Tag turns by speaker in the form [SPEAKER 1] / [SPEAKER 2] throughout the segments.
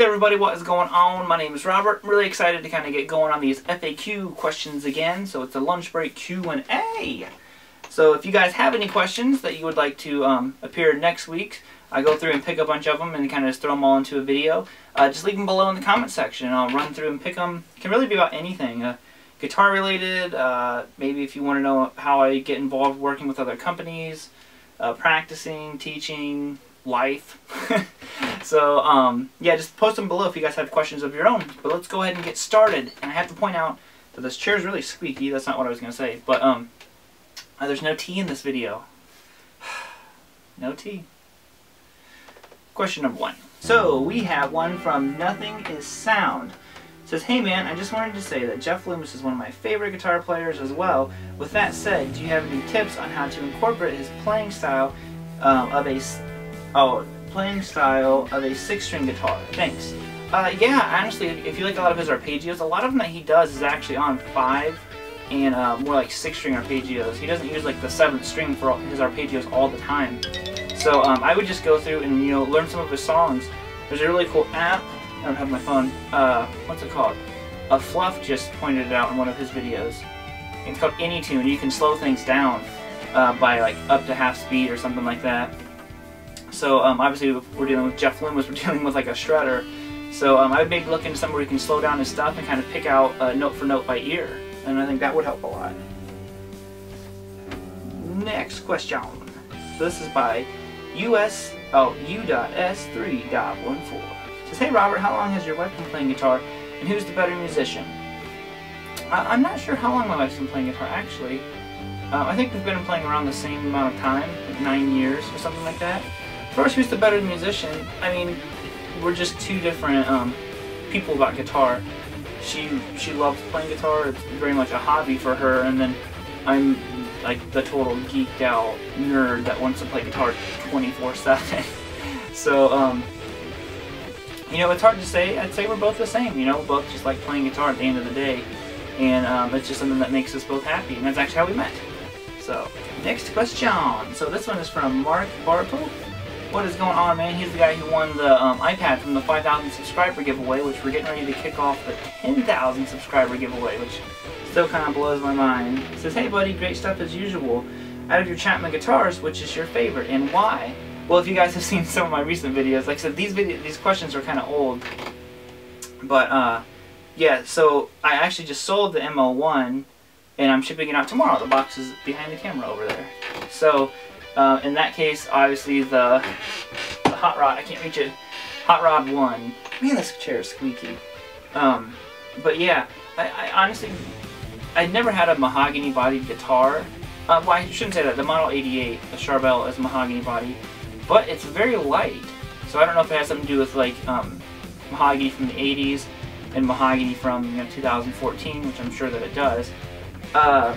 [SPEAKER 1] everybody, what is going on? My name is Robert. I'm really excited to kind of get going on these FAQ questions again. So it's a lunch break Q&A. So if you guys have any questions that you would like to appear next week, I go through and pick a bunch of them and kind of just throw them all into a video. Just leave them below in the comment section and I'll run through and pick them. It can really be about anything. Guitar related, maybe if you want to know how I get involved working with other companies, practicing, teaching, life. So yeah, just post them below if you guys have questions of your own. But let's go ahead and get started. And I have to point out that this chair is really squeaky. That's not what I was going to say. But there's no tea in this video. No tea. Question number 1. So we have one from Nothing Is Sound. It says, hey man, I just wanted to say that Jeff Loomis is one of my favorite guitar players as well. With that said, do you have any tips on how to incorporate his playing style of a 6-string guitar? Thanks. Yeah, honestly, if you like a lot of his arpeggios, a lot of them that he does is actually on 5 and more like 6-string arpeggios. He doesn't use like the 7th string for his arpeggios all the time. So I would just go through and learn some of his songs. There's a really cool app. I don't have my phone. What's it called? Fluff just pointed it out in one of his videos. It's called AnyTune. You can slow things down by like up to half speed or something like that. So obviously if we're dealing with Jeff Loomis, we're dealing with like a shredder. So I would maybe look into somewhere you can slow down his stuff and kind of pick out note for note by ear. And I think that would help a lot. Next question. So this is by U.S.S3.14. Says, hey Robert, how long has your wife been playing guitar, and who's the better musician? I'm not sure how long my wife's been playing guitar, actually. I think we've been playing around the same amount of time, like 9 years or something like that. First, who's the better musician? I mean, we're just two different people about guitar. She loves playing guitar, it's very much a hobby for her, and then I'm like the total geeked out nerd that wants to play guitar 24/7. So, it's hard to say. I'd say we're both the same, both just like playing guitar at the end of the day. And it's just something that makes us both happy, and that's actually how we met. So, next question. So this one is from Mark Bartle. What is going on, man? He's the guy who won the iPad from the 5,000 subscriber giveaway, which we're getting ready to kick off the 10,000 subscriber giveaway, which still kind of blows my mind. It says, hey buddy, great stuff as usual. Out of your Chapman guitars, which is your favorite and why? Well, if you guys have seen some of my recent videos, like I said, these questions are kind of old. But, yeah, so I actually just sold the ML1, and I'm shipping it out tomorrow. The box is behind the camera over there. So, in that case, obviously the Hot Rod, I can't reach it, Hot Rod 1. Man, this chair is squeaky. But yeah, I honestly, I'd never had a mahogany-bodied guitar. Well, I shouldn't say that. The Model 88, the Charbel, is mahogany body. But it's very light, so I don't know if it has something to do with like mahogany from the 80s and mahogany from 2014, which I'm sure that it does. I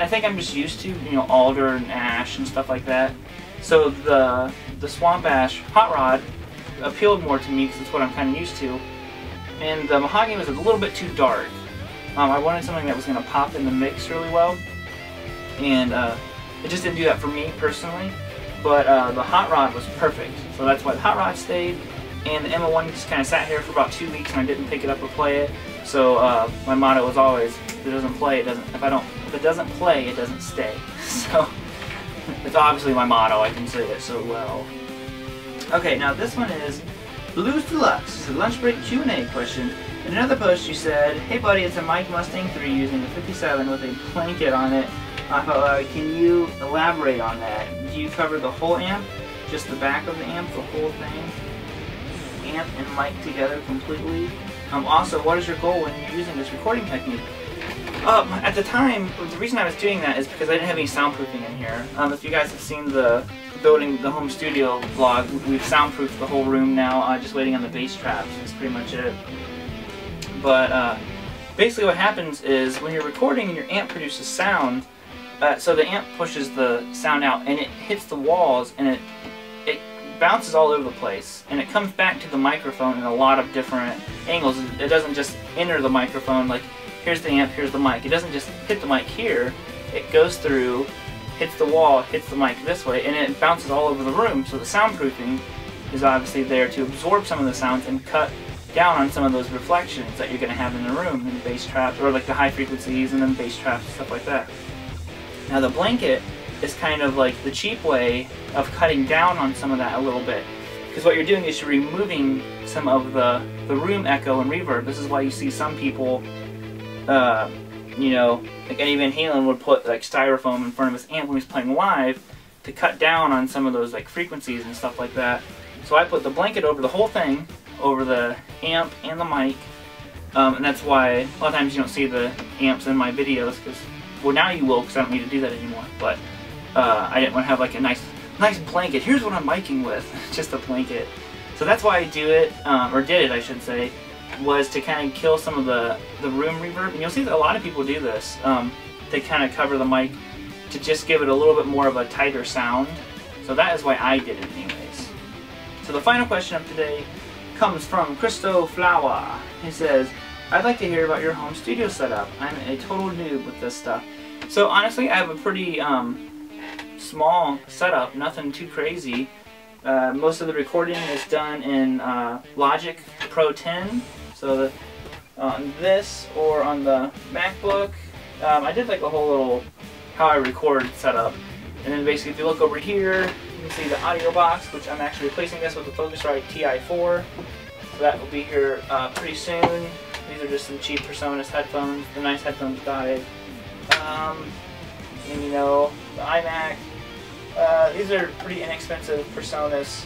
[SPEAKER 1] think I'm just used to alder and ash and stuff like that. So the Swamp Ash Hot Rod appealed more to me because it's what I'm kind of used to, and the mahogany was a little bit too dark. I wanted something that was going to pop in the mix really well, and it just didn't do that for me personally. But the Hot Rod was perfect, so that's why the Hot Rod stayed, and the ML1 just kind of sat here for about 2 weeks and I didn't pick it up or play it. So my motto was always, if it doesn't play, it doesn't. If it doesn't play, it doesn't stay. So it's obviously my motto. I can say it so well. Okay, now this one is Blues Deluxe. It's a lunch break Q&A question. In another post, you said, "Hey buddy, it's a Mike Mustang 3 using a 57 with a blanket on it. Can you elaborate on that? Do you cover the whole amp, just the back of the amp, the whole thing? Amp and mic together completely? Also, what is your goal when you're using this recording technique?" At the time, the reason I was doing that is because I didn't have any soundproofing in here. If you guys have seen the building the home studio vlog, we've soundproofed the whole room now, just waiting on the bass traps. That's pretty much it. But basically what happens is when you're recording and your amp produces sound, so the amp pushes the sound out and it hits the walls and it bounces all over the place, and it comes back to the microphone in a lot of different angles. It doesn't just enter the microphone like, here's the amp, here's the mic. It doesn't just hit the mic here. It goes through, hits the wall, hits the mic this way, and it bounces all over the room. So the soundproofing is obviously there to absorb some of the sounds and cut down on some of those reflections that you're going to have in the room, and bass traps, or like the high frequencies and then bass traps and stuff like that. Now the blanket is kind of like the cheap way of cutting down on some of that a little bit, because what you're doing is you're removing some of the room echo and reverb. This is why you see some people, you know, like Eddie Van Halen would put like styrofoam in front of his amp when he's playing live to cut down on some of those like frequencies and stuff like that. So I put the blanket over the whole thing, over the amp and the mic, and that's why a lot of times you don't see the amps in my videos, because, well, now you will, because I don't need to do that anymore, but I didn't want to have like a nice blanket. Here's what I'm miking with, just a blanket. So that's why I do it, or did it I should say, was to kind of kill some of the room reverb. And you'll see that a lot of people do this. They kind of cover the mic to just give it a little bit more of a tighter sound. So that is why I did it anyways. So the final question of today comes from Christo Flower. He says, I'd like to hear about your home studio setup. I'm a total noob with this stuff. So honestly, I have a pretty small setup, nothing too crazy. Most of the recording is done in Logic Pro 10. So on this or on the MacBook, I did like a whole little how I record setup. And then basically if you look over here, you can see the audio box, which I'm actually replacing this with the Focusrite TI4. So that will be here pretty soon. These are just some cheap PreSonus headphones. The nice headphones died. And you know, the iMac. These are pretty inexpensive PreSonus,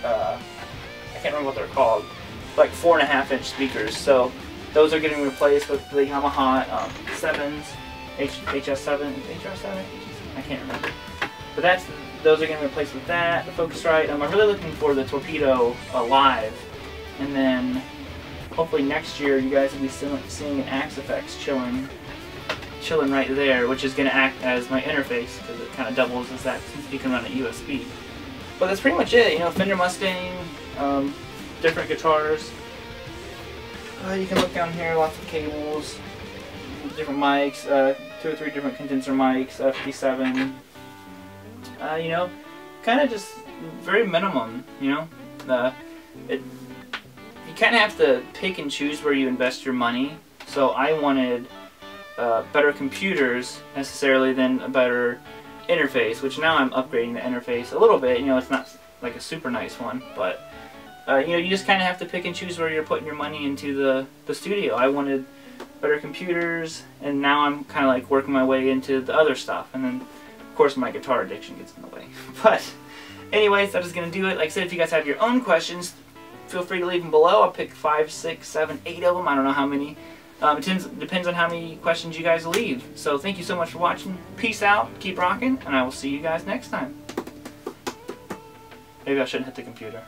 [SPEAKER 1] I can't remember what they're called, like 4.5-inch speakers. So those are getting replaced with the Yamaha 7s, HS7, I can't remember. But those are getting replaced with that. The Focusrite, I'm really looking for the Torpedo Live, and then hopefully next year you guys will be seeing an Axe Effects chilling right there, which is going to act as my interface, because it kind of doubles as that, since you can run a USB. But that's pretty much it. You know, Fender Mustang, different guitars. You can look down here, lots of cables, different mics, 2 or 3 different condenser mics, 57. You know, kind of just very minimum. You know, you kind of have to pick and choose where you invest your money. So I wanted better computers necessarily than a better interface, which now I'm upgrading the interface a little bit. You know, it's not like a super nice one, but you know, you just kind of have to pick and choose where you're putting your money into the studio. I wanted better computers, and now I'm kind of like working my way into the other stuff, and then of course my guitar addiction gets in the way. But anyways, that is going to do it. Like I said, if you guys have your own questions, feel free to leave them below. I'll pick 5, 6, 7, 8 of them. I don't know how many. It depends on how many questions you guys leave. So thank you so much for watching. Peace out, keep rocking, and I will see you guys next time. Maybe I shouldn't hit the computer.